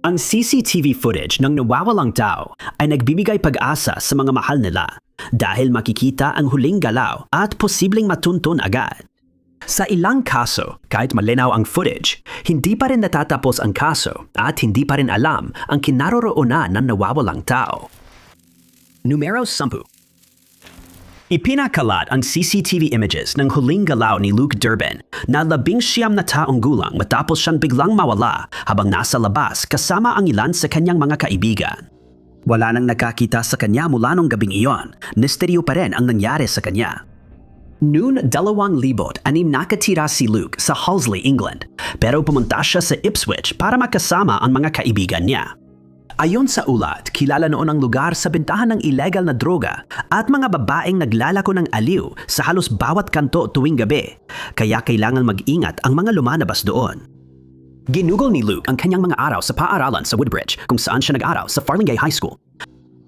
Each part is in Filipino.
Ang CCTV footage ng nawawalang tao ay nagbibigay pag-asa sa mga mahal nila dahil makikita ang huling galaw at posibleng matuntun agad. Sa ilang kaso, kahit malinaw ang footage, hindi pa rin natatapos ang kaso at hindi pa rin alam ang kinaroroonan ng nawawalang tao. Numero 10. Ipinakalat ang CCTV images ng huling galaw ni Luke Durbin na 19 na taong gulang matapos siyang biglang mawala habang nasa labas kasama ang ilan sa kanyang mga kaibigan. Wala nang nakakita sa kanya mula nung gabing iyon, misteryo pa rin ang nangyari sa kanya. Noon 2006 nakatira si Luke sa Halsley, England, pero pumunta siya sa Ipswich para makasama ang mga kaibigan niya. Ayon sa ulat, kilala noon ang lugar sa bentahan ng illegal na droga at mga babaeng naglalako ng aliw sa halos bawat kanto tuwing gabi, kaya kailangan mag-ingat ang mga lumalabas doon. Ginugol ni Luke ang kanyang mga araw sa paaralan sa Woodbridge kung saan siya nag-aral sa Farlingay High School.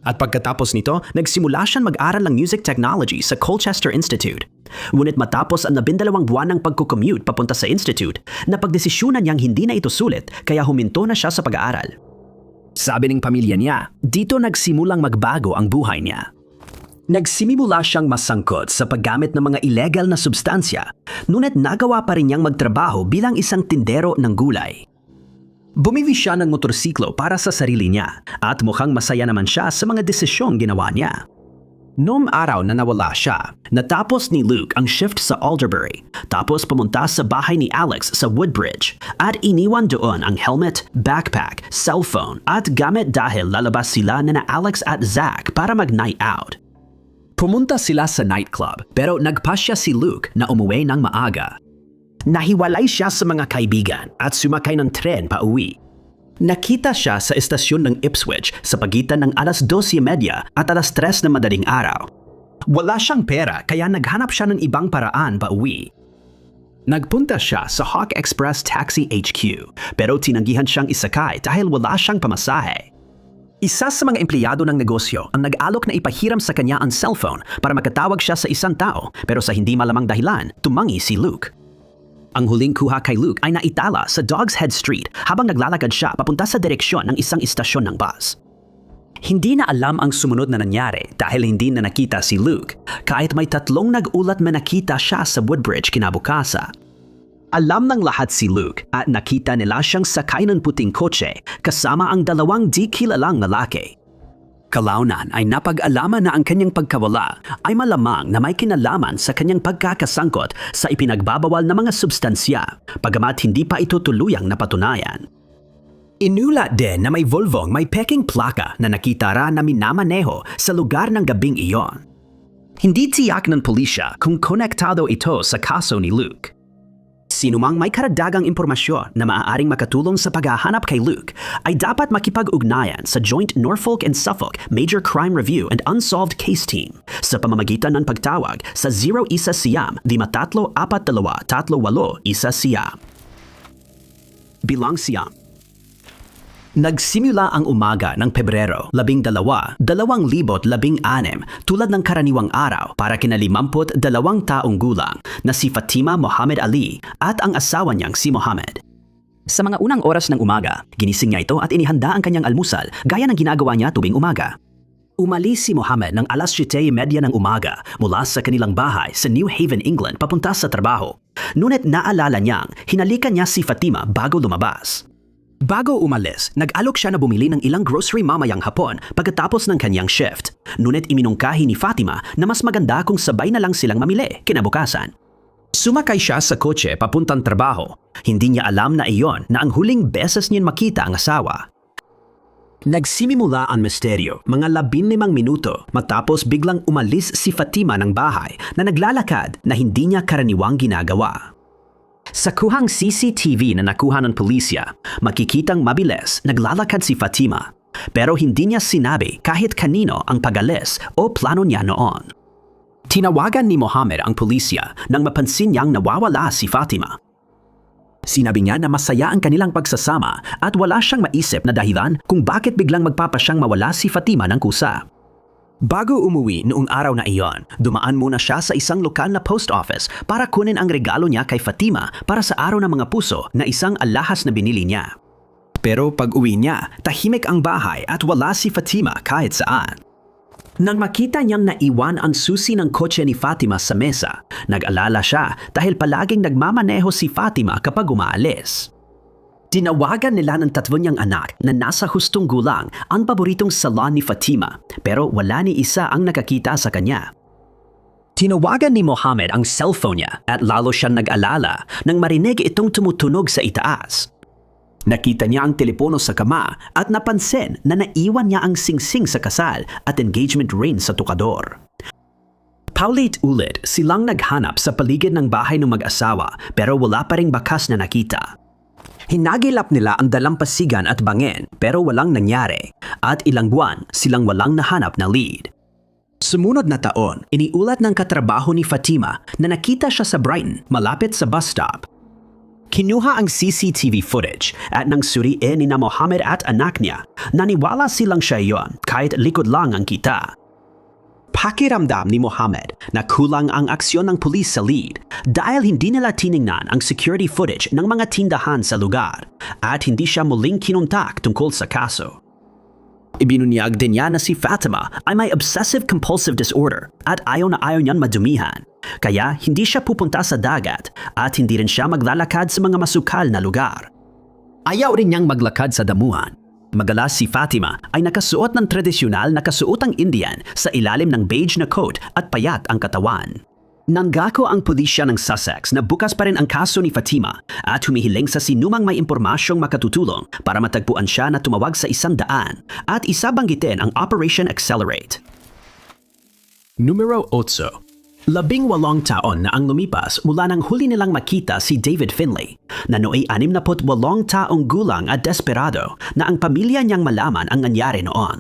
At pagkatapos nito, nagsimula siyang mag-aral ng music technology sa Colchester Institute. Ngunit matapos ang 12 buwan ng pagkukommute papunta sa institute, napagdesisyonan niyang hindi na ito sulit kaya huminto na siya sa pag-aaral. Sabi ng pamilya niya, dito nagsimulang magbago ang buhay niya. Nagsimula siyang masangkot sa paggamit ng mga illegal na substansya, ngunit nagawa pa rin niyang magtrabaho bilang isang tindero ng gulay. Bumili siya ng motorsiklo para sa sarili niya at mukhang masaya naman siya sa mga desisyong ginawa niya. Noong araw na nawala siya, natapos ni Luke ang shift sa Alderbury, tapos pumunta sa bahay ni Alex sa Woodbridge at iniwan doon ang helmet, backpack, cellphone at gamit dahil lalabas sila na Alex at Zach para mag-night out. Pumunta sila sa nightclub pero nagpasya si Luke na umuwi ng maaga. Nahiwalay siya sa mga kaibigan at sumakay ng tren pa uwi. Nakita siya sa estasyon ng Ipswich sa pagitan ng alas 12:30 at alas 3 na madaling araw. Wala siyang pera kaya naghanap siya ng ibang paraan pa uwi. Nagpunta siya sa Hawk Express Taxi HQ pero tinanggihan siyang isakay dahil wala siyang pamasahe. Isa sa mga empleyado ng negosyo ang nag-alok na ipahiram sa kanya ang cellphone para makatawag siya sa isang tao pero sa hindi malamang dahilan, tumangi si Luke. Ang huling kuha kay Luke ay naitala sa Dogs Head Street habang naglalakad siya papunta sa direksyon ng isang istasyon ng bus. Hindi na alam ang sumunod na nangyari dahil hindi na nakita si Luke kahit may 3 nag-ulat na nakita siya sa Woodbridge kinabukasan. Alam ng lahat si Luke at nakita nila siyang sakay ng puting kotse kasama ang 2 di kilalang lalaki. Kalaunan ay napag-alaman na ang kanyang pagkawala ay malamang na may kinalaman sa kanyang pagkakasangkot sa ipinagbabawal na mga substansya, pagamat hindi pa ito tuluyang napatunayan. Inulat din na may Volvong may peking plaka na nakita ra na minamaneho sa lugar ng gabing iyon. Hindi tiyak ng pulisya kung konektado ito sa kaso ni Luke. Sinumang may karagdagang impormasyon na maaaring makatulong sa paghahanap kay Luke ay dapat makipag-ugnayan sa Joint Norfolk and Suffolk Major Crime Review and Unsolved Case Team sa pamamagitan ng pagtawag sa 0-1-Siyam-5-3-2-3-8-1 Bilang Siyam. Nagsimula ang umaga ng Pebrero 12, 2016 tulad ng karaniwang araw para kina 52 taong gulang na si Fatima Mohammed Ali at ang asawa niyang si Mohammed. Sa mga unang oras ng umaga, ginising niya ito at inihanda ang kanyang almusal gaya ng ginagawa niya tuwing umaga. Umalis si Mohammed ng alas 7:30 ng umaga mula sa kanilang bahay sa New Haven, England papunta sa trabaho. Ngunit naalala niyang hinalikan niya si Fatima bago lumabas. Bago umalis, nag-alok siya na bumili ng ilang grocery mamayang hapon pagkatapos ng kanyang shift. Ngunit iminungkahi ni Fatima na mas maganda kung sabay na lang silang mamili kinabukasan. Sumakay siya sa kotse papuntang trabaho. Hindi niya alam na iyon na ang huling beses niyan makita ang asawa. Nagsimimula ang misteryo mga 15 minuto matapos biglang umalis si Fatima ng bahay na naglalakad na hindi niya karaniwang ginagawa. Sa kuhang CCTV na nakuha ng pulisya, makikitang mabilis naglalakad si Fatima pero hindi niya sinabi kahit kanino ang pag-alis o plano niya noon. Tinawagan ni Mohammed ang pulisya nang mapansin niyang nawawala si Fatima. Sinabi niya na masaya ang kanilang pagsasama at wala siyang maisip na dahilan kung bakit biglang magpapasyang mawala si Fatima ng kusa. Bago umuwi noong araw na iyon, dumaan muna siya sa isang lokal na post office para kunin ang regalo niya kay Fatima para sa araw ng mga puso na isang alahas na binili niya. Pero pag uwi niya, tahimik ang bahay at wala si Fatima kahit saan. Nang makita niyang naiwan ang susi ng kotse ni Fatima sa mesa, nag-alala siya dahil palaging nagmamaneho si Fatima kapag umaalis. Tinawagan nila ng tatlo niyang anak na nasa hustong gulang ang paboritong salon ni Fatima, pero wala ni isa ang nakakita sa kanya. Tinawagan ni Mohammed ang cellphone niya at lalo siyang nag-alala nang marinig itong tumutunog sa itaas. Nakita niya ang telepono sa kama at napansin na naiwan niya ang singsing sa kasal at engagement ring sa tukador. Paulit-ulit silang naghanap sa paligid ng bahay ng mag-asawa pero wala pa ring bakas na nakita. Hinagilap nila ang dalampasigan at bangin pero walang nangyari at ilang buwan silang walang nahanap na lead. Sumunod na taon, iniulat ng katrabaho ni Fatima na nakita siya sa Brighton malapit sa bus stop. Kinuha ang CCTV footage at nang suriin ni na Mohammed at anak niya, naniwala silang siya yon kahit likod lang ang kita. Pakiramdam ni Mohammed na kulang ang aksyon ng pulis sa lead dahil hindi nila tiningnan ang security footage ng mga tindahan sa lugar at hindi siya muling kinontak tungkol sa kaso. Ibinunyag din niya na si Fatima ay may obsessive-compulsive disorder at ayaw na ayaw niyan madumihan. Kaya hindi siya pupunta sa dagat at hindi rin siya maglalakad sa mga masukal na lugar. Ayaw rin niyang maglakad sa damuhan. Madalas si Fatima ay nakasuot ng tradisyonal na kasuotang Indian sa ilalim ng beige na coat at payat ang katawan. Nanggako ang pulisya ng Sussex na bukas pa rin ang kaso ni Fatima at humihiling sa sinumang may impormasyong makatutulong para matagpuan siya na tumawag sa 100 at isa banggitin ang Operation Accelerate. Numero 8. 18 taon na ang lumipas mula nang huli nilang makita si David Finlay na nooy 68 taong gulang at desperado na ang pamilya niyang malaman ang nangyari noon.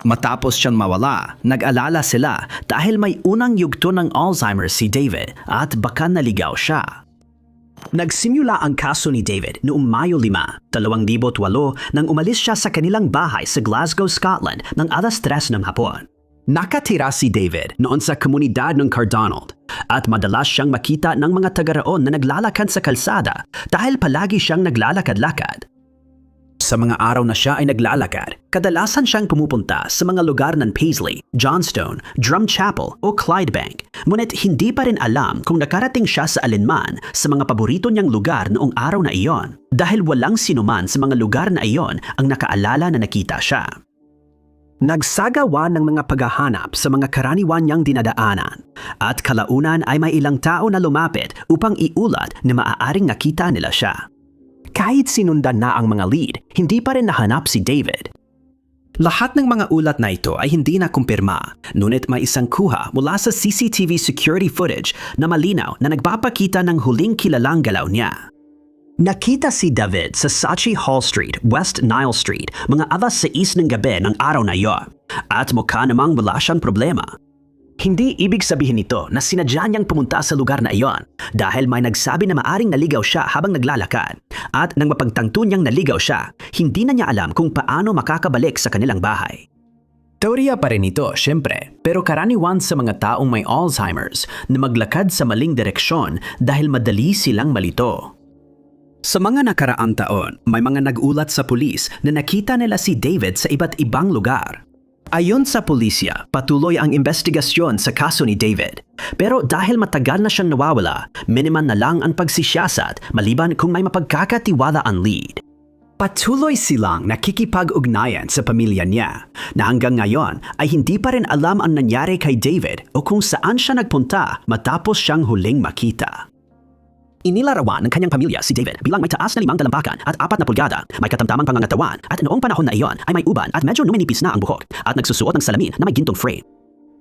Matapos siyang mawala, nag-alala sila dahil may unang yugto ng Alzheimer's si David at baka naligaw siya. Nagsimula ang kaso ni David noong Mayo 5, 2008 nang umalis siya sa kanilang bahay sa Glasgow, Scotland ng 3:00 ng hapon. Nakatira si David noon sa komunidad ng Cardonald at madalas siyang makita ng mga taga-roon na naglalakad sa kalsada dahil palagi siyang naglalakad-lakad. Sa mga araw na siya ay naglalakad, kadalasan siyang pumupunta sa mga lugar ng Paisley, Johnstone, Drumchapel o Clydebank. Ngunit hindi pa rin alam kung nakarating siya sa alinman sa mga paborito niyang lugar noong araw na iyon dahil walang sinuman sa mga lugar na iyon ang nakaalala na nakita siya. Nagsagawa ng mga paghahanap sa mga karaniwan niyang dinadaanan at kalaunan ay may ilang tao na lumapit upang iulat na maaaring nakita nila siya. Kahit sinundan na ang mga lead, hindi pa rin nahanap si David. Lahat ng mga ulat na ito ay hindi na kumpirma, ngunit may isang kuha mula sa CCTV security footage na malinaw na nagpapakita ng huling kilalang galaw niya. Nakita si David sa Sachi Hall Street, West Nile Street, mga 6:00 ng gabi ng araw na iyon, at mukha namang wala siyang problema. Hindi ibig sabihin nito na sinadya niyang pumunta sa lugar na iyon dahil may nagsabi na maaring naligaw siya habang naglalakad at nang mapagtanto niyang naligaw siya, hindi na niya alam kung paano makakabalik sa kanilang bahay. Teorya pa rin ito, syempre, pero karaniwan sa mga taong may Alzheimer's na maglakad sa maling direksyon dahil madali silang malito. Sa mga nakaraang taon, may mga nag-ulat sa pulis na nakita nila si David sa iba't ibang lugar. Ayon sa pulisya, patuloy ang investigasyon sa kaso ni David. Pero dahil matagal na siyang nawawala, minimal na lang ang pagsisiyasat maliban kung may mapagkakatiwala ang lead. Patuloy silang nakikipag-ugnayan sa pamilya niya na hanggang ngayon ay hindi pa rin alam ang nangyari kay David o kung saan siya nagpunta matapos siyang huling makita. Inilarawan ng kanyang pamilya si David bilang may taas na 5 talampakan at 4 na pulgada, may katamtamang pangangatawan at noong panahon na iyon ay may uban at medyo numinipis na ang buhok at nagsusuot ng salamin na may gintong frame.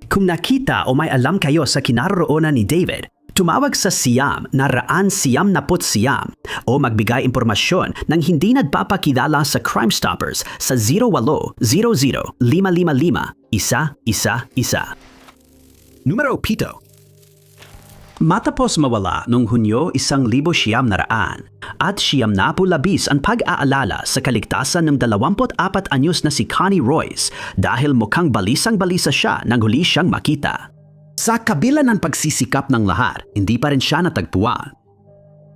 Kung nakita o may alam kayo sa kinaroroonan ni David, tumawag sa Siam na raan Siam napot Siam o magbigay impormasyon ng hindi nagpapakilala sa Crime Stoppers sa 0800-555-111. Numero 7. Matapos mawala noong Hunyo 1900 at 19 ang pag-aalala sa kaligtasan ng 24 anyos na si Connie Royce dahil mukhang balisang-balisa siya nang huli siyang makita. Sa kabila ng pagsisikap ng lahat, hindi pa rin siya natagpuan.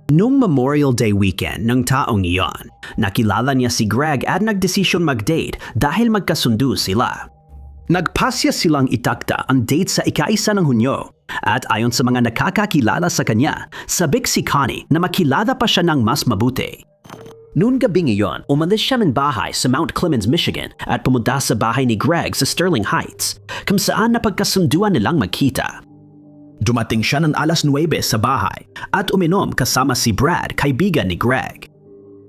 Noong Memorial Day weekend ng taong iyon, nakilala niya si Greg at nagdesisyon mag-date dahil magkasundo sila. Nagpasya silang itakda ang date sa ika-1 ng Hunyo at ayon sa mga nakakakilala sa kanya, sabik si Connie na makilala pa siya ng mas mabuti. Noon gabing iyon, umalis siya ng bahay sa Mount Clemens, Michigan at pumunta sa bahay ni Greg sa Sterling Heights, kung saan napagkasunduan nilang magkita. Dumating siya ng alas 9 sa bahay at uminom kasama si Brad, kaibigan ni Greg.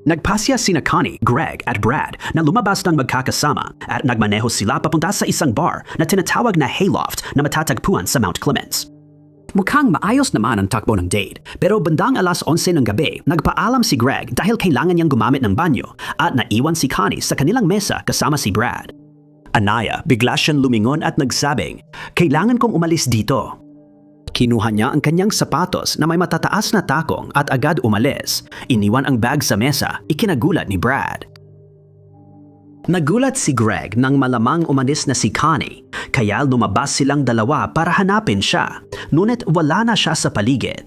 Nagpasya sina Connie, Greg at Brad na lumabas ng magkakasama at nagmaneho sila papunta sa isang bar na tinatawag na Hayloft na matatagpuan sa Mount Clemens. Mukhang maayos naman ang takbo ng date, pero bandang alas 11 ng gabi, nagpaalam si Greg dahil kailangan niyang gumamit ng banyo at naiwan si Connie sa kanilang mesa kasama si Brad. Anaya, bigla siyang lumingon at nagsabing, "Kailangan kong umalis dito." Kinuha niya ang kanyang sapatos na may matataas na takong at agad umalis. Iniwan ang bag sa mesa, ikinagulat ni Brad. Nagulat si Greg nang malamang umalis na si Connie, kaya lumabas silang dalawa para hanapin siya, ngunit wala na siya sa paligid.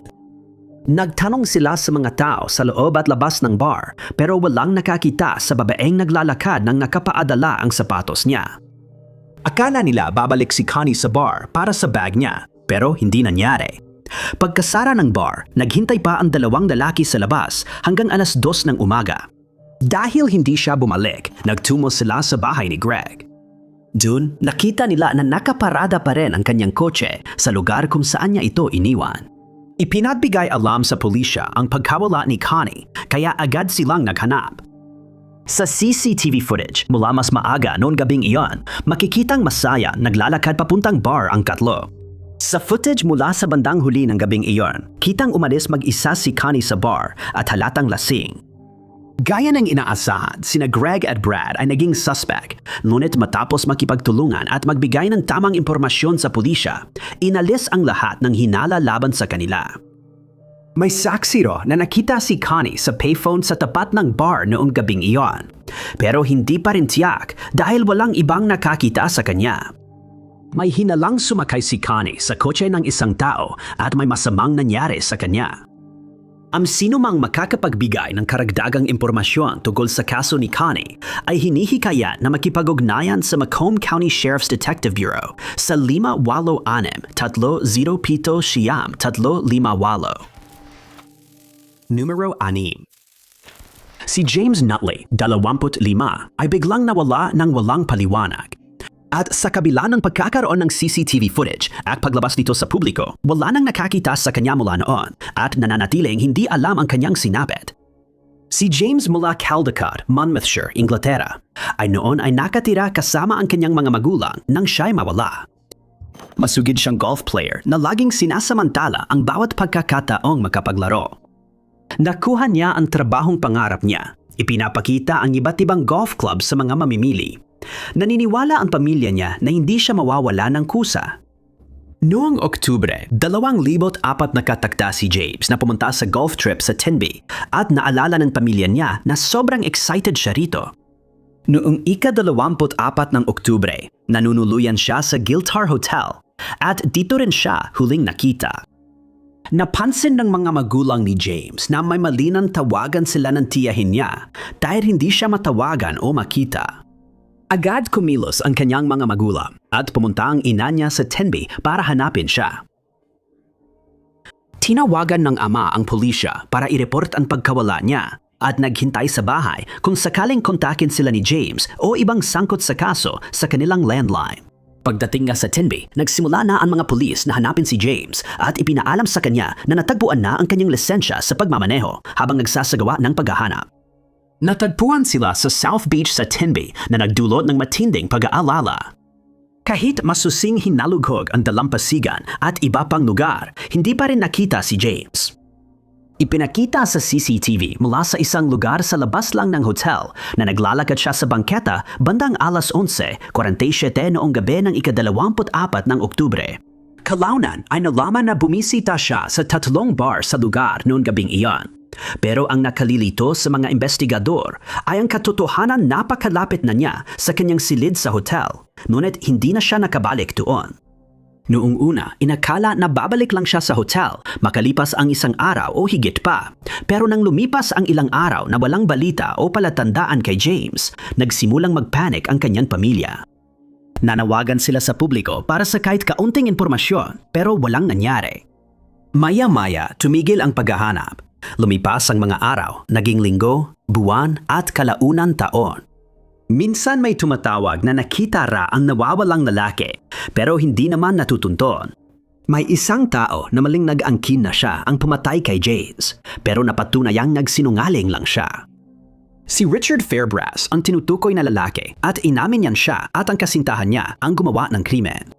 Nagtanong sila sa mga tao sa loob at labas ng bar, pero walang nakakita sa babaeng naglalakad nang nakapaadala ang sapatos niya. Akala nila babalik si Connie sa bar para sa bag niya, pero hindi nangyari. Pagkasara ng bar, naghintay pa ang dalawang lalaki sa labas hanggang alas 2 ng umaga. Dahil hindi siya bumalik, nagtungo sila sa bahay ni Greg. Doon, nakita nila na nakaparada pa rin ang kanyang kotse sa lugar kung saan niya ito iniwan. Ipinagbigay alam sa pulisya ang pagkawala ni Connie, kaya agad silang naghanap. Sa CCTV footage mula mas maaga noon gabing iyon, makikitang masaya naglalakad papuntang bar ang tatlo. Sa footage mula sa bandang huli ng gabing iyon, kitang umalis mag-isa si Connie sa bar at halatang lasing. Gaya ng inaasahan, sina Greg at Brad ay naging suspect, ngunit matapos makipagtulungan at magbigay ng tamang impormasyon sa pulisya, inalis ang lahat ng hinala laban sa kanila. May saksi ro na nakita si Connie sa payphone sa tapat ng bar noong gabing iyon, pero hindi pa rin tiyak dahil walang ibang nakakita sa kanya. May hinalang sumakay si Connie sa kotse ng isang tao at may masamang nangyari sa kanya. Ang sino mang makakapagbigay ng karagdagang impormasyon tungkol sa kaso ni Connie ay hinihikayat na makipag-ugnayan sa Macomb County Sheriff's Detective Bureau sa 586-307-358. Numero 6. Si James Nutley, 25, ay biglang nawala ng walang paliwanag. At sa kabila ng pagkakaroon ng CCTV footage at paglabas nito sa publiko, wala nang nakakita sa kanya mula noon at nananatiling hindi alam ang kanyang sinapit. Si James mula Caldecott, Monmouthshire, Inglaterra, ay noon ay nakatira kasama ang kanyang mga magulang nang siya'y mawala. Masugid siyang golf player na laging sinasamantala ang bawat pagkakataong makapaglaro. Nakuha niya ang trabahong pangarap niya. Ipinapakita ang iba't ibang golf club sa mga mamimili. Naniniwala ang pamilya niya na hindi siya mawawala ng kusa. Noong Oktubre, 2004 nakatakda si James na pumunta sa golf trip sa Tenby at naalala ng pamilya niya na sobrang excited siya rito. Noong ika-24 ng Oktubre, nanunuluyan siya sa Giltar Hotel at dito rin siya huling nakita. Napansin ng mga magulang ni James na may malinang tawagan sila ng tiyahin niya dahil hindi siya matawagan o makita. Agad kumilos ang kanyang mga magulang at pumunta ang ina niya sa Tenby para hanapin siya. Tinawagan ng ama ang pulisya para i-report ang pagkawala niya at naghintay sa bahay kung sakaling kontakin sila ni James o ibang sangkot sa kaso sa kanilang landline. Pagdating nga sa Tenby, nagsimula na ang mga pulis na hanapin si James at ipinaalam sa kanya na natagpuan na ang kanyang lisensya sa pagmamaneho habang nagsasagawa ng paghahanap. Natagpuan sila sa South Beach sa Tenby na nagdulot ng matinding pag-aalala. Kahit masusing hinalughog ang dalampasigan at iba pang lugar, hindi pa rin nakita si James. Ipinakita sa CCTV mula sa isang lugar sa labas lang ng hotel na naglalakad siya sa bangketa bandang alas 11:47 noong gabi ng ika-24 ng Oktubre. Kalaunan ay nalaman na bumisita siya sa 3 bar sa lugar noong gabing iyon. Pero ang nakalilito sa mga investigador ay ang katotohanan napakalapit na niya sa kanyang silid sa hotel, ngunit hindi na siya nakabalik doon. Noong una, inakala na babalik lang siya sa hotel makalipas ang isang araw o higit pa. Pero nang lumipas ang ilang araw na walang balita o palatandaan kay James, nagsimulang magpanik ang kanyang pamilya. Nanawagan sila sa publiko para sa kahit kaunting impormasyon pero walang nangyari. Maya-maya, tumigil ang paghahanap. Lumipas ang mga araw, naging linggo, buwan at kalaunan taon. Minsan may tumatawag na nakita ra ang nawawalang lalaki pero hindi naman natutunton. May isang tao na maling nag-angkin na siya ang pumatay kay James pero napatunayang nagsinungaling lang siya. Si Richard Fairbrass ang tinutukoy na lalaki at inamin niyan siya at ang kasintahan niya ang gumawa ng krimen.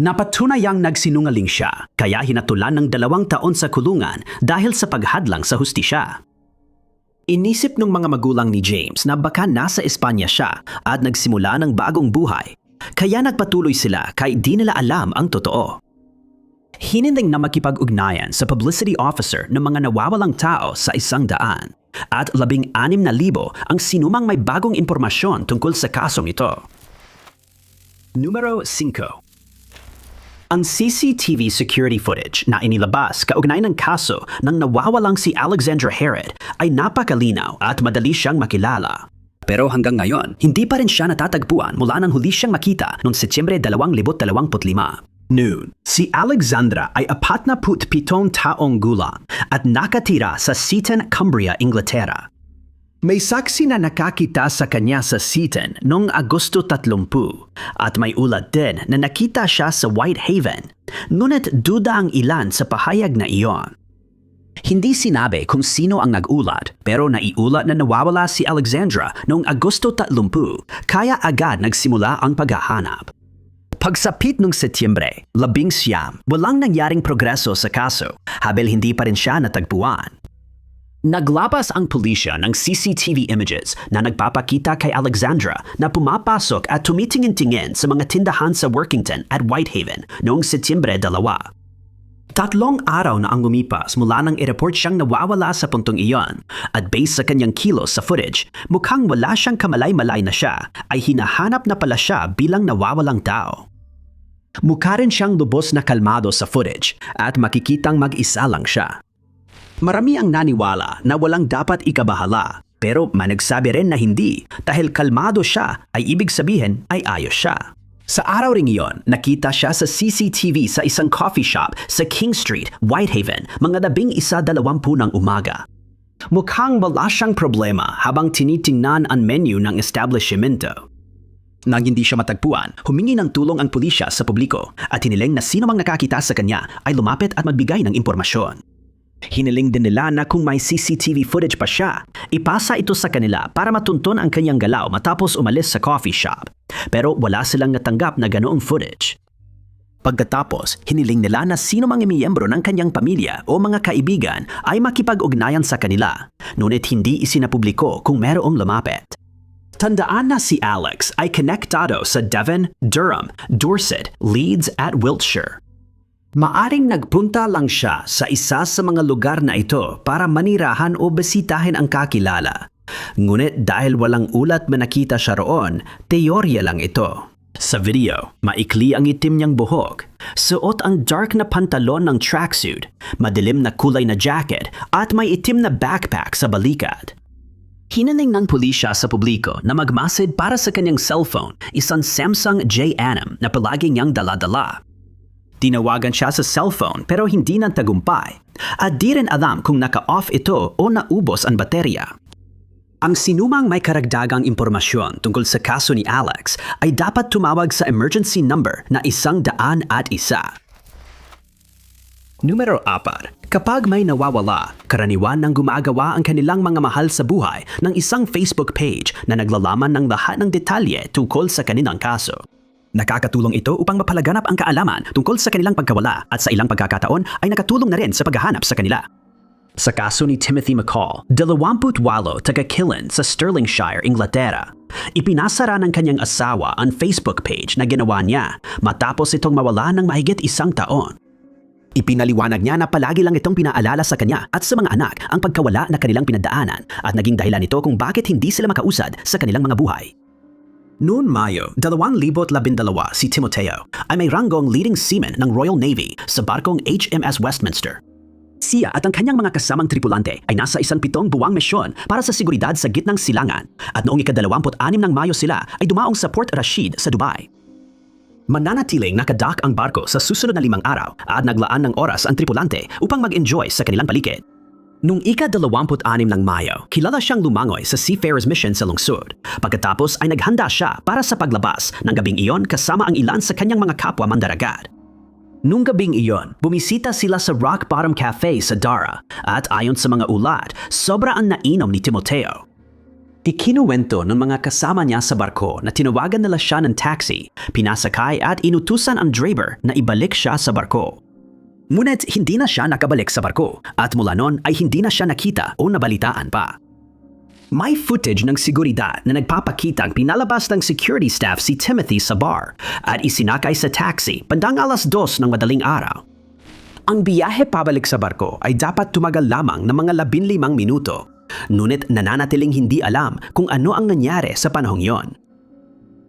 Napatunayang nagsinungaling siya kaya hinatulan ng 2 taon sa kulungan dahil sa paghadlang sa hustisya. Inisip ng mga magulang ni James na baka nasa Espanya siya at nagsimula ng bagong buhay, kaya nagpatuloy sila kahit di nila alam ang totoo. Hiniling na makipag-ugnayan sa publicity officer ng mga nawawalang tao sa 100 at 16,000 ang sinumang may bagong impormasyon tungkol sa kasong ito. Numero 5. Ang CCTV security footage na inilabas kaugnay ng kaso ng nawawalang si Alexandra Herod ay napakalinaw at madali siyang makilala. Pero hanggang ngayon, hindi pa rin siya natatagpuan mula nang huli siyang makita noong Setyembre 2025. Noon, si Alexandra ay 47 taong gulang at nakatira sa Seaton, Cumbria, Inglaterra. May saksi na nakakita sa kanya sa Seaton noong Agosto 30 at may ulat din na nakita siya sa Whitehaven, ngunit duda ang ilan sa pahayag na iyon. Hindi sinabi kung sino ang nag-ulat pero naiulat na nawawala si Alexandra noong Agosto 30 kaya agad nagsimula ang paghahanap. Pagsapit noong Setyembre, 19, walang nangyaring progreso sa kaso habang hindi pa rin siya natagpuan. Naglabas ang pulisya ng CCTV images na nagpapakita kay Alexandra na pumapasok at tumitingin-tingin sa mga tindahan sa Workington at Whitehaven noong Setyembre 2. 3 araw na ang lumipas mula nang i-report siyang nawawala sa puntong iyon at based sa kanyang kilos sa footage, mukhang wala siyang kamalay-malay na siya ay hinahanap na pala siya bilang nawawalang tao. Mukha rin siyang lubos na kalmado sa footage at makikitang mag-isa lang siya. Marami ang naniwala na walang dapat ikabahala pero may nagsabi rin na hindi dahil kalmado siya ay ibig sabihin ay ayos siya. Sa araw ring iyon, nakita siya sa CCTV sa isang coffee shop sa King Street, Whitehaven, mga 11:20 ng umaga. Mukhang wala siyang problema habang tinitingnan ang menu ng establishmento. Nang hindi siya matagpuan, humingi ng tulong ang pulisya sa publiko at hiniling na sino mang nakakita sa kanya ay lumapit at magbigay ng impormasyon. Hiniling din nila na kung may CCTV footage pa siya, ipasa ito sa kanila para matunton ang kanyang galaw matapos umalis sa coffee shop. Pero wala silang natanggap na ganoong footage. Pagkatapos, hiniling nila na sino mang miyembro ng kanyang pamilya o mga kaibigan ay makipag-ugnayan sa kanila, ngunit hindi isinapubliko kung merong lumapit. Tandaan na si Alex ay konektado sa Devon, Durham, Dorset, Leeds at Wiltshire. Maaring nagpunta lang siya sa isa sa mga lugar na ito para manirahan o bisitahin ang kakilala. Ngunit dahil walang ulat na nakita siya roon, teorya lang ito. Sa video, maikli ang itim niyang buhok, suot ang dark na pantalon ng tracksuit, madilim na kulay na jacket at may itim na backpack sa balikat. Hinaling ng pulisya sa publiko na magmasid para sa kanyang cellphone, isang Samsung J-Anim na palagi niyang dala-dala. Tinawagan siya sa cellphone pero hindi nang tagumpay at di rin alam kung naka-off ito o naubos ang baterya. Ang sinumang may karagdagang impormasyon tungkol sa kaso ni Alex ay dapat tumawag sa emergency number na 101. Numero 4. Kapag may nawawala, karaniwan nang gumagawa ang kanilang mga mahal sa buhay ng isang Facebook page na naglalaman ng lahat ng detalye tungkol sa kanilang kaso. Nakakatulong ito upang mapalaganap ang kaalaman tungkol sa kanilang pagkawala at sa ilang pagkakataon ay nakatulong na rin sa paghahanap sa kanila. Sa kaso ni Timothy McCall, 28 taga Killen sa Stirlingshire, Inglaterra, ipinasara ng kanyang asawa ang Facebook page na ginawa niya matapos itong mawala ng mahigit 1 taon. Ipinaliwanag niya na palagi lang itong pinaalala sa kanya at sa mga anak ang pagkawala na kanilang pinagdaanan at naging dahilan nito kung bakit hindi sila makausad sa kanilang mga buhay. Noong Mayo 2012 si Timoteo ay may ranggong leading seaman ng Royal Navy sa barkong HMS Westminster. Siya at ang kanyang mga kasamang tripulante ay nasa 17 buwang misyon para sa seguridad sa gitnang silangan at noong ika-26 ng Mayo sila ay dumaong sa Port Rashid sa Dubai. Mananatiling nakadock ang barko sa susunod na 5 araw at naglaan ng oras ang tripulante upang mag-enjoy sa kanilang paligid. Noong ika-26 ng Mayo, kilala siyang lumangoy sa Seafarers Mission sa lungsod. Pagkatapos ay naghanda siya para sa paglabas ng gabing iyon kasama ang ilan sa kanyang mga kapwa mandaragat. Noong gabing iyon, bumisita sila sa Rock Bottom Cafe sa Dara at ayon sa mga ulat, sobra ang nainom ni Timoteo. Ikinuwento ng mga kasama niya sa barko na tinawagan nila siya ng taxi, pinasakay at inutusan ang driver na ibalik siya sa barko. Ngunit hindi na siya nakabalik sa barko at mula noon ay hindi na siya nakita o nabalitaan pa. May footage ng seguridad na nagpapakitang pinalabas ng security staff si Timothy sa bar at isinakay sa taxi bandang 2:00 ng madaling araw. Ang biyahe pabalik sa barko ay dapat tumagal lamang ng mga 15 minuto, ngunit nananatiling hindi alam kung ano ang nangyari sa panahong yon.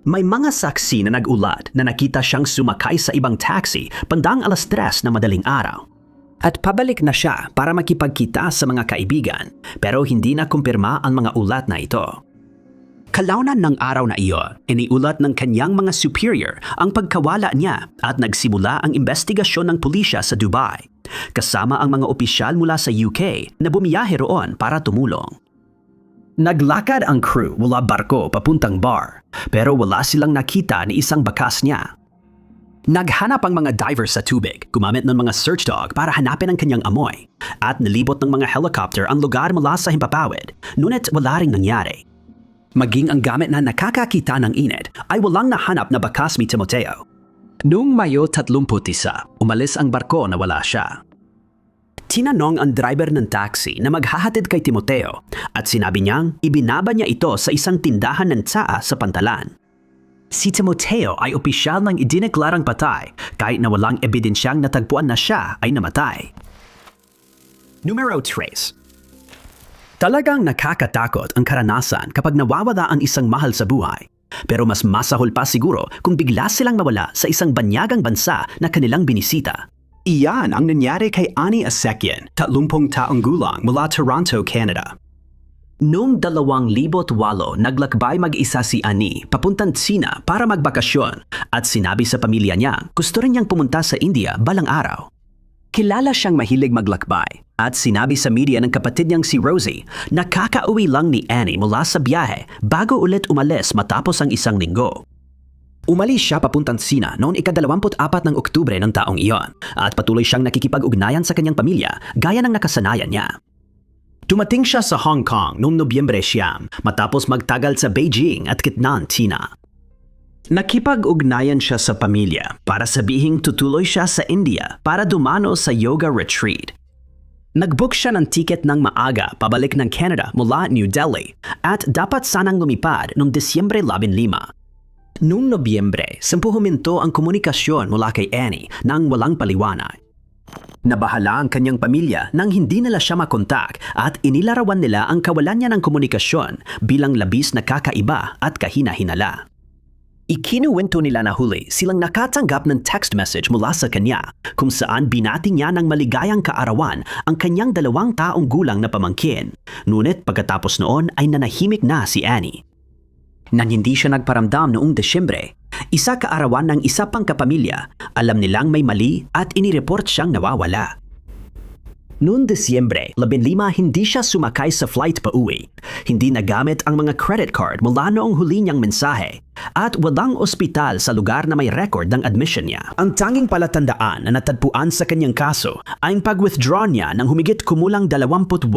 May mga saksi na nag-ulat na nakita siyang sumakay sa ibang taxi bandang 3:00 ng madaling araw. At pabalik na siya para makipagkita sa mga kaibigan, pero hindi na kumpirma ang mga ulat na ito. Kalaunan ng araw na iyon, iniulat ng kanyang mga superior ang pagkawala niya at nagsimula ang investigasyon ng pulisya sa Dubai, kasama ang mga opisyal mula sa UK na bumiyahe roon para tumulong. Naglakad ang crew mula barko papuntang bar, pero wala silang nakita ni isang bakas niya. Naghanap ang mga divers sa tubig, gumamit ng mga search dog para hanapin ang kanyang amoy, at nilibot ng mga helicopter ang lugar mula sa himpapawid, ngunit wala ring nangyari. Maging ang gamit na nakakakita ng init ay walang nahanap na bakas ni Timoteo. Noong Mayo 31, umalis ang barko na wala siya. Tinanong ang driver ng taxi na maghahatid kay Timoteo at sinabi niyang ibinaba niya ito sa isang tindahan ng tsaa sa Pantalan. Si Timoteo ay opisyal ng idineklarang patay kahit na walang ebidensyang natagpuan na siya ay namatay. Numero 3. Talagang nakakatakot ang karanasan kapag nawawala ang isang mahal sa buhay. Pero mas masahol pa siguro kung bigla silang mawala sa isang banyagang bansa na kanilang binisita. Iyan ang nangyari kay Annie Asekian, 30 taong gulang mula Toronto, Canada. Noong 2008, naglakbay mag-isa si Annie papuntang China para magbakasyon at sinabi sa pamilya niya gusto rin niyang pumunta sa India balang araw. Kilala siyang mahilig maglakbay at sinabi sa media ng kapatid niyang si Rosie na kakauwi lang ni Annie mula sa biyahe bago ulit umalis matapos ang 1 linggo. Umalis siya papuntang China noong ika-24 ng Oktubre ng taong iyon at patuloy siyang nakikipag-ugnayan sa kanyang pamilya gaya ng nakasanayan niya. Dumating siya sa Hong Kong noong Nobyembre 9 matapos magtagal sa Beijing at gitnang China. Nakipag-ugnayan siya sa pamilya para sabihing tutuloy siya sa India para dumano sa yoga retreat. Nag-book siya ng tiket ng maaga pabalik ng Canada mula New Delhi at dapat sanang lumipad noong Disyembre 15. Noong Nobyembre, 10 huminto ang komunikasyon mula kay Annie nang walang paliwanag. Nabahala ang kanyang pamilya nang hindi nila siya makontak at inilarawan nila ang kawalan niya ng komunikasyon bilang labis na kakaiba at kahina-hinala. Ikinuwento nila na huli silang nakatanggap ng text message mula sa kanya kung saan binati niya ng maligayang kaarawan ang kanyang 2 taong gulang na pamangkin. Ngunit pagkatapos noon ay nanahimik na si Annie. Nang hindi siya nagparamdam noong Desyembre, isa kaarawan ng isa pang kapamilya, alam nilang may mali at inireport siyang nawawala. Noong Desyembre 15, hindi siya sumakay sa flight pa uwi. Hindi nagamit ang mga credit card mula noong huli niyang mensahe at walang ospital sa lugar na may record ng admission niya. Ang tanging palatandaan na natagpuan sa kanyang kaso ay ang pag-withdraw niya ng humigit kumulang $28,000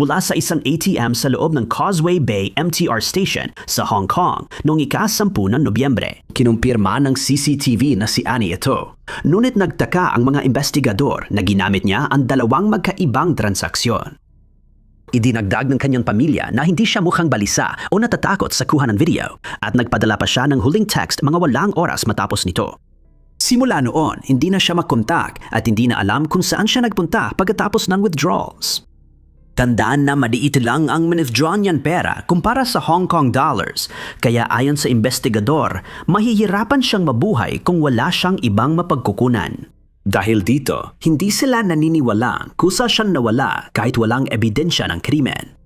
mula sa isang ATM sa loob ng Causeway Bay MTR Station sa Hong Kong noong ika-10 ng Nobyembre. Kinumpirma ng CCTV na si Annie ito. Ngunit nagtaka ang mga investigador na ginamit niya ang 2 magkaibang transaksyon. Idinagdag ng kanyang pamilya na hindi siya mukhang balisa o natatakot sa kuha ng video at nagpadala pa siya ng huling text mga 8 oras matapos nito. Simula noon, hindi na siya makontak at hindi na alam kung saan siya nagpunta pagkatapos ng withdrawals. Tandaan na maliit lang ang withdraw niyan pera kumpara sa Hong Kong dollars, kaya ayon sa investigador, mahihirapan siyang mabuhay kung wala siyang ibang mapagkukunan. Dahil dito, hindi sila naniniwalang kusa siyang nawala kahit walang ebidensya ng krimen.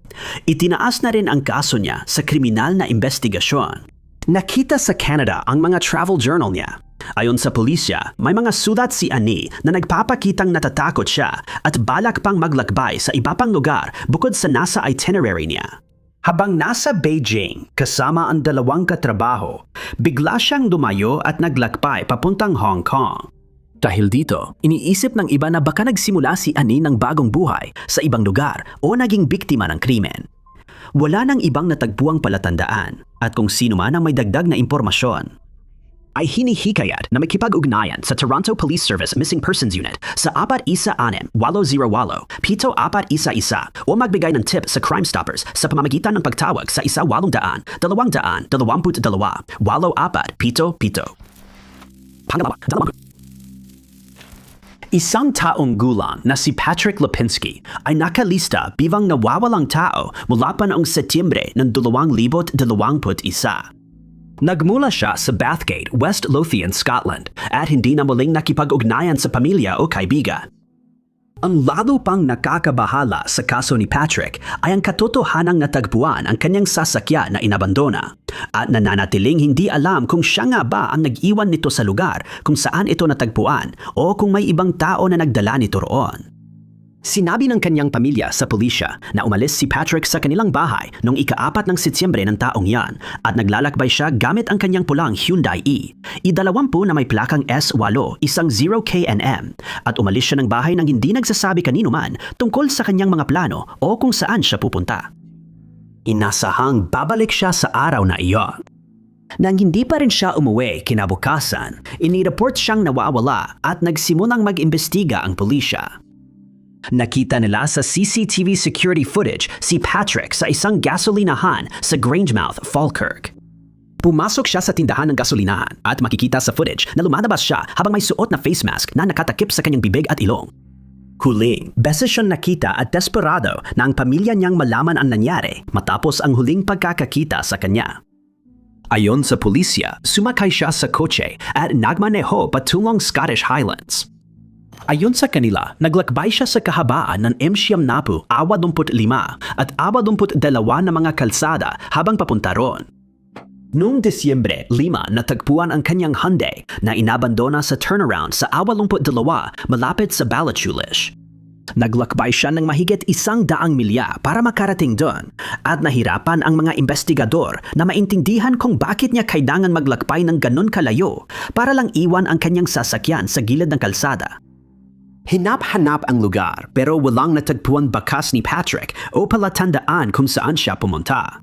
Itinaas na rin ang kaso niya sa kriminal na investigasyon. Nakita sa Canada ang mga travel journal niya. Ayon sa pulisya, may mga sulat si Annie na nagpapakitang natatakot siya at balak pang maglakbay sa iba pang lugar bukod sa nasa itinerary niya. Habang nasa Beijing kasama ang dalawang katrabaho, bigla siyang dumayo at naglakbay papuntang Hong Kong. Dahil dito, iniisip ng iba na baka nagsimula si Annie ng bagong buhay sa ibang lugar o naging biktima ng krimen. Wala nang ibang natagpuang palatandaan at kung sino man ang may dagdag na impormasyon ay hinihikayat na makipag-ugnayan sa Toronto Police Service Missing Persons Unit sa 416-808-741 o magbigay ng tip sa Crime Stoppers sa pamamagitan ng pagtawag sa 1-800-222-8477. Pangalawa, isang taong gulang na si Patrick Lipinski ay nakalista bilang nawawalang tao mula pa noong Setyembre ng 2021. Nagmula siya sa Bathgate, West Lothian, Scotland at hindi na muling nakipag-ugnayan sa pamilya o kaibigan. Ang lalo pang nakakabahala sa kaso ni Patrick ay ang katotohanang natagpuan ang kanyang sasakyan na inabandona at nananatiling hindi alam kung siya nga ba ang nag-iwan nito sa lugar kung saan ito natagpuan o kung may ibang tao na nagdala nito roon. Sinabi ng kanyang pamilya sa pulisya na umalis si Patrick sa kanilang bahay noong ika-4 ng Setyembre ng taong yan at naglalakbay siya gamit ang kanyang pulang Hyundai i-20 na may plakang S8 isang 0KNM at umalis siya ng bahay nang hindi nagsasabi kanino man tungkol sa kanyang mga plano o kung saan siya pupunta. Inasahang babalik siya sa araw na iyon. Nang hindi pa rin siya umuwi kinabukasan, inireport siyang nawawala at nagsimulang mag-imbestiga ang pulisya. Nakita nila sa CCTV security footage si Patrick sa isang gasolinahan sa Grangemouth, Falkirk. Pumasok siya sa tindahan ng gasolinahan at makikita sa footage na lumalabas siya habang may suot na face mask na nakatakip sa kanyang bibig at ilong. Huling, beses siyang nakita at desperado na ang pamilya niyang malaman ang nangyari matapos ang huling pagkakakita sa kanya. Ayon sa pulisya, sumakay siya sa kotse at nagmaneho patungong Scottish Highlands. Ayon sa kanila, naglakbay siya sa kahabaan ng M-25 at 22 na mga kalsada habang papunta ron. Noong Disyembre 5, natagpuan ang kanyang Hyundai na inabandona sa turnaround sa 22 malapit sa Ballachulish. Naglakbay siya ng mahigit 100 milya para makarating doon at nahirapan ang mga investigador na maintindihan kung bakit niya kailangan maglakbay ng ganon kalayo para lang iwan ang kanyang sasakyan sa gilid ng kalsada. Hinap-hanap ang lugar pero walang natagpuan bakas ni Patrick o palatandaan kung saan siya pumunta.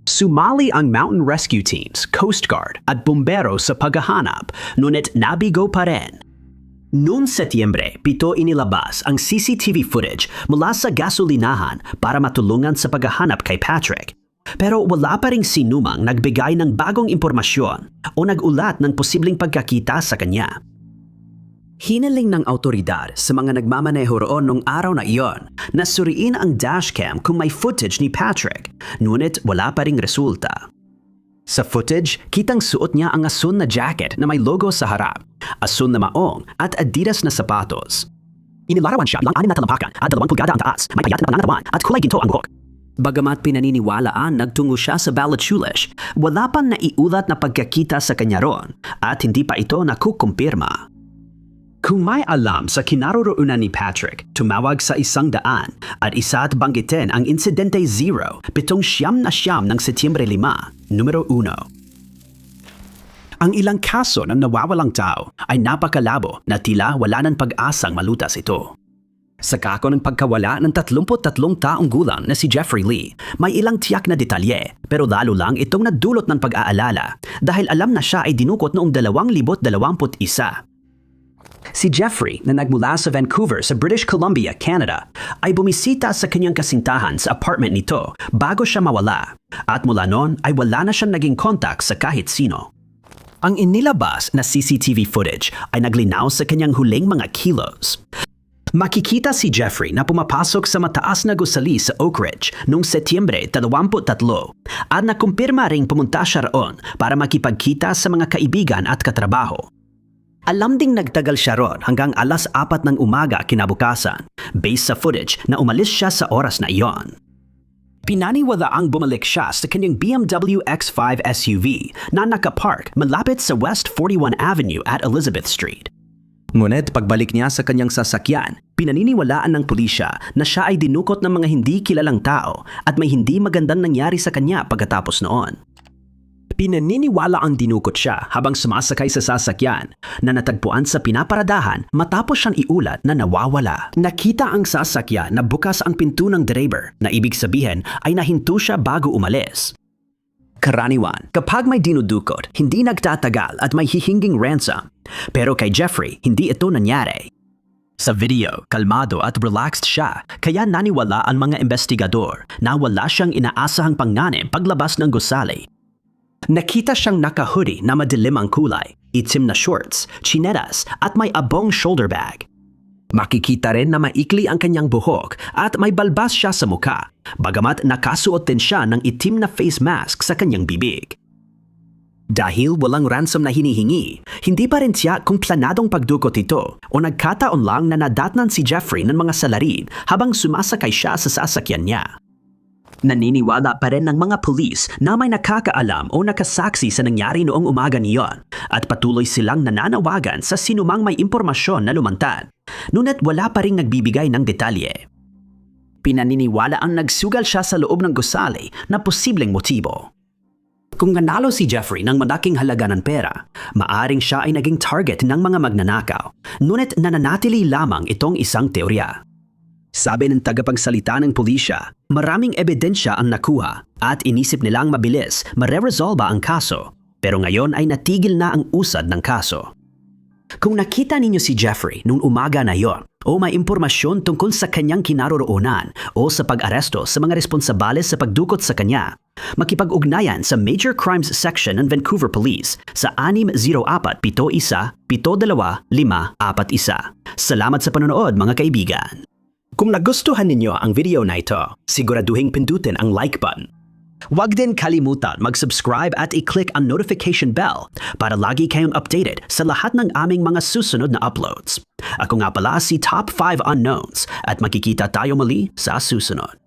Sumali ang Mountain Rescue Teams, Coast Guard at bumbero sa paghahanap, ngunit nabigo pa rin. Noong Setyembre, 7 inilabas ang CCTV footage mula sa gasolinahan para matulungan sa paghahanap kay Patrick. Pero wala pa ring sinumang nagbigay ng bagong impormasyon o nagulat ng posibleng pagkakita sa kanya. Hinaling ng awtoridad sa mga nagmamaneho roon nung araw na iyon na suriin ang dashcam kung may footage ni Patrick, ngunit wala pa ring resulta. Sa footage, kitang suot niya ang asul na jacket na may logo sa harap, asul na maong at Adidas na sapatos. Inilarawan siya bilang 6 na talampakan at 20 pulgada ang taas, may payat na pangangatawan at kulay ginto ang buhok. Bagamat pinaniniwalaan nagtungo siya sa Ballachulish, wala pang naiulat na pagkakita sa kanya ron at hindi pa ito nakukumpirma. Kung may alam sa kinaroroonan ni Patrick, tumawag sa 100 at isa at banggitin ang Insidente 0, 7 ng Setyembre 5, numero 1. Ang ilang kaso ng nawawalang tao ay napakalabo na tila wala ng pag-asang malutas ito. Sa kako ng pagkawala ng 33 taong gulang na si Jeffrey Lee, may ilang tiyak na detalye pero lalo lang itong nadulot ng pag-aalala dahil alam na siya ay dinukot noong 2021. Si Jeffrey na nagmula sa Vancouver sa British Columbia, Canada ay bumisita sa kanyang kasintahan sa apartment nito bago siya mawala at mula noon ay wala na siyang naging kontak sa kahit sino. Ang inilabas na CCTV footage ay naglinaw sa kanyang huling mga kilos. Makikita si Jeffrey na pumapasok sa mataas na gusali sa Oak Ridge noong Setyembre 23 at nakumpirma ring pumunta siya roon para makipagkita sa mga kaibigan at katrabaho. Alam ding nagtagal siya ron hanggang 4:00 ng umaga kinabukasan, based sa footage na umalis siya sa oras na iyon. Pinaniwalaang bumalik siya sa kanyang BMW X5 SUV na nakapark malapit sa West 41 Avenue at Elizabeth Street. Ngunit pagbalik niya sa kanyang sasakyan, pinaniniwalaan ng pulisya na siya ay dinukot ng mga hindi kilalang tao at may hindi magandang nangyari sa kanya pagkatapos noon. Pinaniniwala ang dinukot siya habang sumasakay sa sasakyan na natagpuan sa pinaparadahan matapos siyang iulat na nawawala. Nakita ang sasakyan na bukas ang pinto ng driver na ibig sabihin ay nahinto siya bago umalis. Karaniwan, kapag may dinudukot, hindi nagtatagal at may hihinging ransom. Pero kay Jeffrey, hindi ito nangyari. Sa video, kalmado at relaxed siya, kaya naniwala ang mga investigador na wala siyang inaasahang pangnanim paglabas ng gusali. Nakita siyang naka-hoodie na madilim ang kulay, itim na shorts, tsinelas at may abong shoulder bag. Makikita rin na maikli ang kanyang buhok at may balbas siya sa muka, bagamat nakasuot din siya ng itim na face mask sa kanyang bibig. Dahil walang ransom na hinihingi, hindi pa rin siya kung planadong pagdukot ito o nagkataon lang na nadatnan si Jeffrey ng mga salarin habang sumasakay siya sa sasakyan niya. Naniniwala pa rin ng mga pulis na may nakakaalam o nakasaksi sa nangyari noong umaga niyon at patuloy silang nananawagan sa sinumang may impormasyon na lumantad. Ngunit wala pa ring nagbibigay ng detalye. Pinaniniwala ang nagsugal siya sa loob ng gusali na posibleng motibo. Kung nanalo si Jeffrey ng malaking halaga ng pera, maaring siya ay naging target ng mga magnanakaw. Ngunit nananatili lamang itong isang teorya. Sabi ng tagapagsalita ng pulisya, maraming ebidensya ang nakuha at inisip nilang mabilis mareresolba ang kaso, pero ngayon ay natigil na ang usad ng kaso. Kung nakita ninyo si Jeffrey noong umaga na yon o may impormasyon tungkol sa kanyang kinaroroonan o sa pag-aresto sa mga responsabales sa pagdukot sa kanya, makipag-ugnayan sa Major Crimes Section ng Vancouver Police sa 604-71-72-541. Salamat sa panonood mga kaibigan. Kung nagustuhan ninyo ang video na ito, siguraduhin pindutin ang like button. Huwag din kalimutan mag-subscribe at i-click ang notification bell para lagi kayong updated sa lahat ng aming mga susunod na uploads. Ako nga pala si Top 5 Unknowns at makikita tayo muli sa susunod.